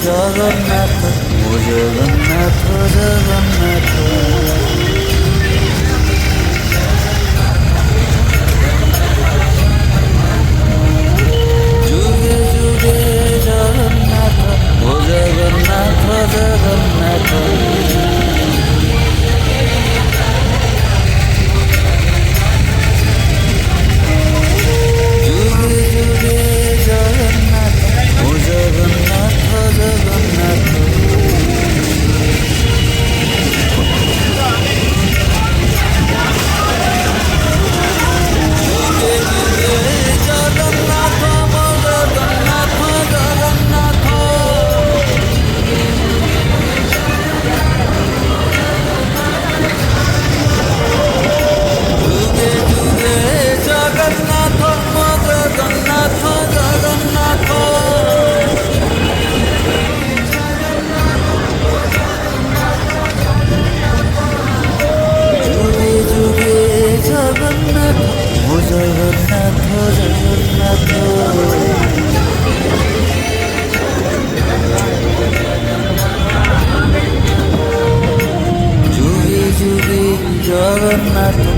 জগন্নাথ ও জগন্নাথ জগন্নাথ যুগে যুগে জগন্নাথ ও জগন্নাথ জগন্নাথ যুগে যুগে জগন্নাথ ও জগন্নাথ জগন্নাথ যুগে যুগে জগন্নাথ ও জগন্নাথ জগন্নাথ যুগে যুগে জগন্নাথ ও জগন্নাথ জগন্নাথ যুগে যুগে জগন্নাথ ও জগন্নাথ জগন্নাথ যুগে যুগে জগন্নাথ